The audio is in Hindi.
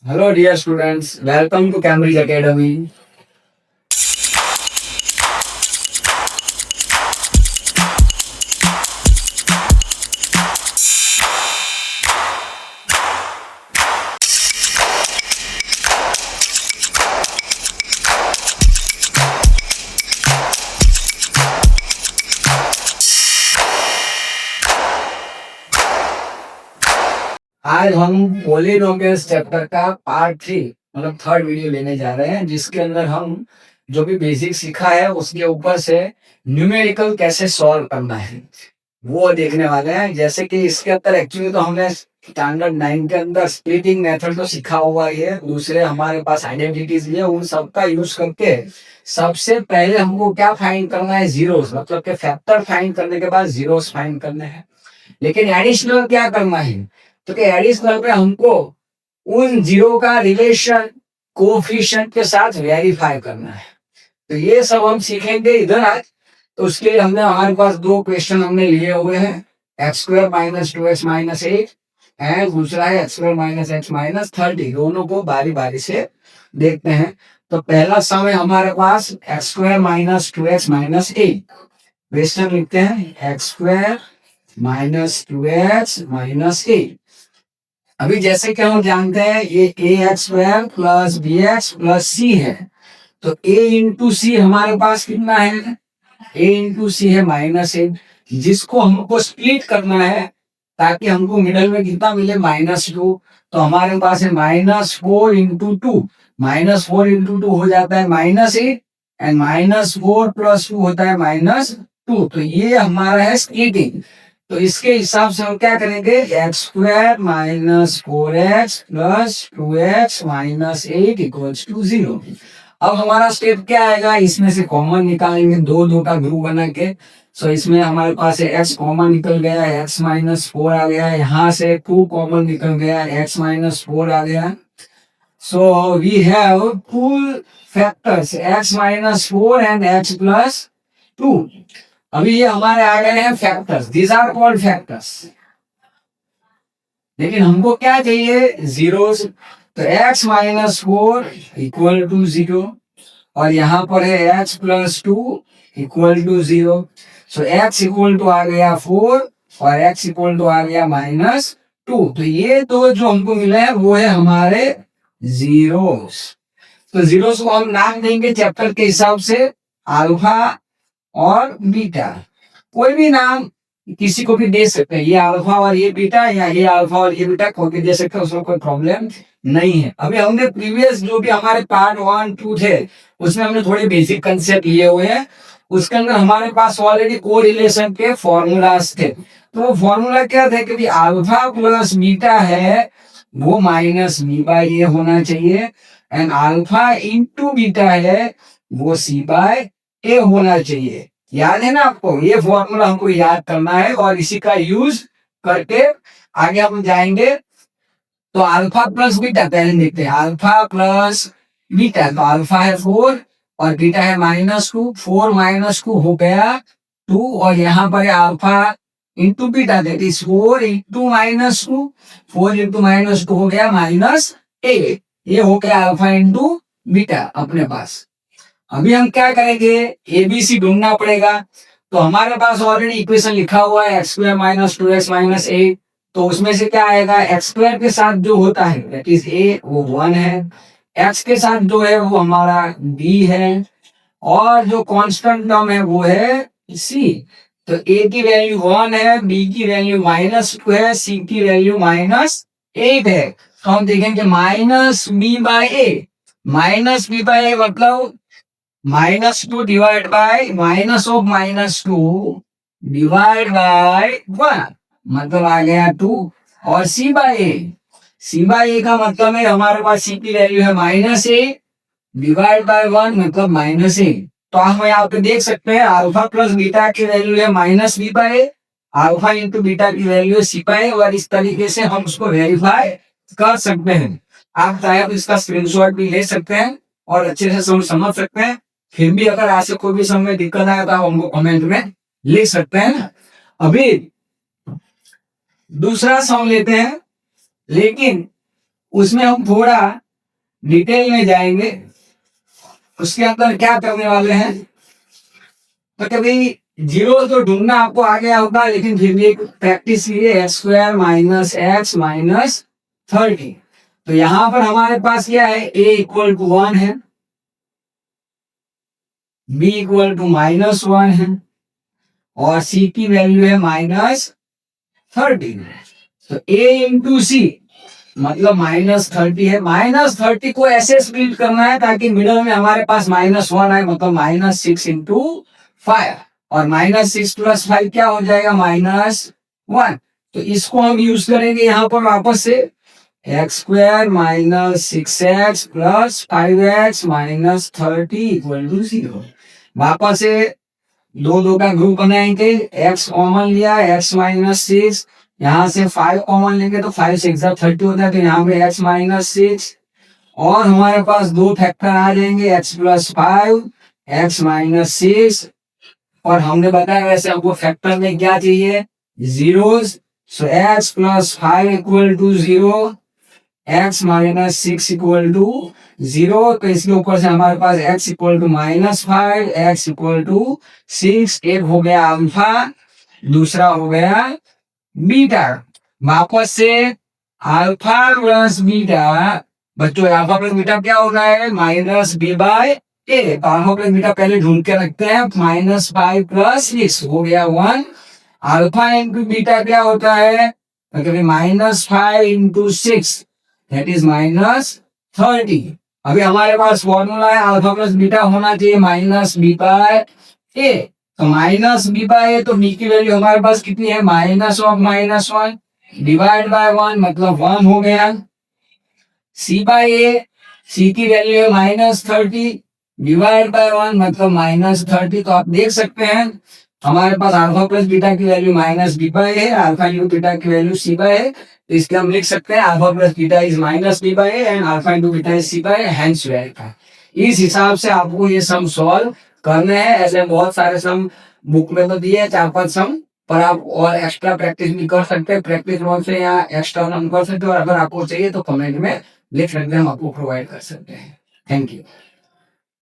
Hello, dear students. Welcome to Cambridge Academy. आज हम पोलिनोमियल्स चैप्टर का पार्ट 3 मतलब थर्ड वीडियो लेने जा रहे हैं, जिसके अंदर हम जो भी बेसिक सीखा है उसके ऊपर से न्यूमेरिकल कैसे सॉल्व करना है वो देखने वाले हैं। जैसे कि इसके अंदर एक्चुअली तो हमने स्टैंडर्ड 9 के अंदर स्प्लिटिंग मेथड तो सीखा हुआ ही है, दूसरे हमारे पास आइडेंटिटीज भी है, उन सबका यूज करके सबसे पहले हमको क्या फाइंड करना है, जीरोस, मतलब कि फैक्टर फाइंड करने के बाद जीरोस फाइंड करने हैं। लेकिन एडिशनल क्या करना है, तो कि एडिशनल में हमको उन जीरो का रिलेशन कोफिशिएंट के साथ वेरीफाई करना है। तो ये सब हम सीखेंगे इधर आज। तो उसके लिए हमने हमारे पास दो क्वेश्चन हमने लिए हुए हैं, x square minus 2x-8 and दूसरा है x square minus x minus 30। दोनों को बारी बारी से देखते हैं। तो पहला सम है हमारे पास x square minus 2x-8। Question लिखते हैं एक्स स्क्वायर माइनस 2x-8। अभी जैसे कि हम जानते हैं ये a x square plus b x plus c है, तो ए इंटू सी हमारे पास कितना है, ए इंटू सी है -8, जिसको हमको स्प्लिट करना है ताकि हमको मिडल में कितना मिले -2। तो हमारे पास है -4 इंटू 2, -4 इंटू 2 हो जाता है -8 एंड -4 प्लस 2 होता है -2। तो ये हमारा है स्प्लिटिंग। तो इसके हिसाब से हम क्या करेंगे, x square minus 4x plus 2x minus 8 equals to 0। अब हमारा स्टेप क्या आएगा, इसमें से कॉमन निकालेंगे, दो दो का ग्रुप बना के। सो इसमें हमारे पास x कॉमन निकल गया, x माइनस 4 आ गया, यहाँ से 2 कॉमन निकल गया, x माइनस 4 आ गया। So we have full factors x minus 4 and x plus 2। अभी ये हमारे आ गए हैं factors, these are called factors. लेकिन हमको क्या चाहिए, जीरोस। तो x माइनस 4 इक्वल टू 0 और यहाँ पर है x plus 2 equal to 0। So x equal to आ गया 4 और x इक्वल टू आ गया -2। तो ये दो जो हमको मिले हैं वो है हमारे जीरोस। तो जीरोस को हम नाम देंगे चैप्टर के हिसाब से अल्फा और बीटा। कोई भी नाम किसी को भी दे सकते हैं, ये अल्फा और ये बीटा, या ये अल्फा और ये बीटा कोई भी दे सकते हैं, उसमें कोई प्रॉब्लम नहीं है। अभी हमने प्रीवियस जो भी हमारे पार्ट 1, 2 थे उसमें हमने थोड़े बेसिक कंसेप्ट लिए हुए हैं। उसके अंदर हमारे पास ऑलरेडी को रिलेशन के फॉर्मूलाज थे। तो वो फॉर्मूला क्या थे कि अल्फा प्लस बीटा है वो माइनस बी बाय ए होना चाहिए, एंड अल्फा इंटू बीटा है वो सी बाय ए होना चाहिए। याद है ना आपको, ये फॉर्मूला हमको याद करना है और इसी का यूज करके आगे हम जाएंगे। तो अल्फा प्लस बीटा पहले देखते हैं, अल्फा प्लस बीटा, तो अल्फा है 4 और बीटा है -2। 4 -2 हो गया 2 और यहाँ पर है alpha into beta, that is 4 into -2, 4 into -2 हो गया -8। ये हो गया अल्फा इंटू बीटा अपने पास। अभी हम क्या करेंगे, एबीसी ढूंढना पड़ेगा। तो हमारे पास ऑलरेडी इक्वेशन लिखा हुआ है एक्स स्क्वायर माइनस 2x-8। तो उसमें से क्या आएगा, एक्स स्क्वायर के साथ जो होता है दैट इज ए वो 1 है, एक्स के साथ जो है वो हमारा बी है, और जो कांस्टेंट टर्म है वो है सी। तो ए की वैल्यू 1 है, बी की वैल्यू -2 है, सी की वैल्यू -8 है। तो हम देखेंगे -b/a, -b/a मतलब -2 divide by minus of -2 divide by 1 मतलब आ गया 2, और सी बाय ए का मतलब है हमारे पास सी की वैल्यू है -a डिवाइड बाय 1 मतलब -a। तो हम यहाँ पे देख सकते हैं अल्फा प्लस बीटा की वैल्यू है -b/a, अल्फा इंटू बीटा की वैल्यू है c/a, और इस तरीके से हम उसको वेरीफाई कर सकते हैं। आप चाहे तो इसका स्क्रीनशॉट भी ले सकते हैं और अच्छे से समझ सकते हैं। फिर भी अगर ऐसे कोई भी समय दिक्कत आए तो आप हमको कमेंट में लिख सकते हैं। अभी दूसरा सम लेते हैं, लेकिन उसमें हम थोड़ा डिटेल में जाएंगे। उसके अंदर क्या करने वाले हैं, तो कभी जीरो तो ढूंढना आपको आ गया होगा, लेकिन फिर भी एक प्रैक्टिस कीजिए। X square minus x minus 30। तो यहां पर हमारे पास क्या है, a इक्वल टू 1 है, b इक्वल टू -1 है, और c की वैल्यू है -30। तो a इंटू सी मतलब -30 है। -30 को ऐसे स्प्लिट करना है ताकि मिडल में हमारे पास -1 आए, मतलब -6 इंटू 5, और -6 प्लस 5 क्या हो जाएगा, -1। तो इसको हम यूज करेंगे यहाँ पर वापस से, x square minus 6x plus 5x minus 30 equal to 0। वापस से दो दो का ग्रुप बनाएंगे, x कॉमन लिया, x -6, यहाँ से 5 कॉमन लेंगे तो 5 6 30 होता है, तो यहाँ पे x -6, और हमारे पास दो फैक्टर आ जाएंगे, x प्लस 5 x -6, और हमने बताया वैसे हमको फैक्टर में क्या चाहिए, zeros. So x plus 5 equal to 0, x -6 equal to 0। तो इसके ऊपर से हमारे पास x equal to -5, x equal to 6। एक हो गया अल्फा, दूसरा हो गया बीटा। वापस से अल्फा प्लस बीटा, बच्चों अल्फा प्लस बीटा क्या होना है, -b/a। तो अल्फा प्लस बीटा पहले ढूंढ के रखते हैं, -5 प्लस 6 हो गया 1। अल्फा इंटू बीटा क्या होता है, -5 इंटू 6 दैट इज -30। अभी हमारे पास फॉर्मूला है, अल्फा प्लस बीटा होना चाहिए -b/a। तो -b/a, तो b की वैल्यू हमारे पास कितनी है, -1 डिवाइड बाय 1 मतलब 1 हो गया। c/a, c की वैल्यू है -30 डिवाइड बाय 1 मतलब -30। तो आप देख सकते हैं हमारे पास अल्फा प्लस बीटा की वैल्यू -b/a है, अल्फा इंटू बीटा की वैल्यू c/a। तो इसके हम लिख सकते हैं alpha plus beta is -b/a and alpha into beta is c/a, hence verify. इस हिसाब से आपको ये सम सॉल्व करने हैं। ऐसे बहुत सारे सम बुक में तो दिए 4-5 सम, पर आप और एक्स्ट्रा प्रैक्टिस भी कर सकते हैं, प्रैक्टिस नोट से या एक्स्ट्रा हम कर सकते हैं, और अगर आपको चाहिए तो कमेंट में लिख सकते हैं, हम आपको प्रोवाइड कर सकते हैं। Thank you.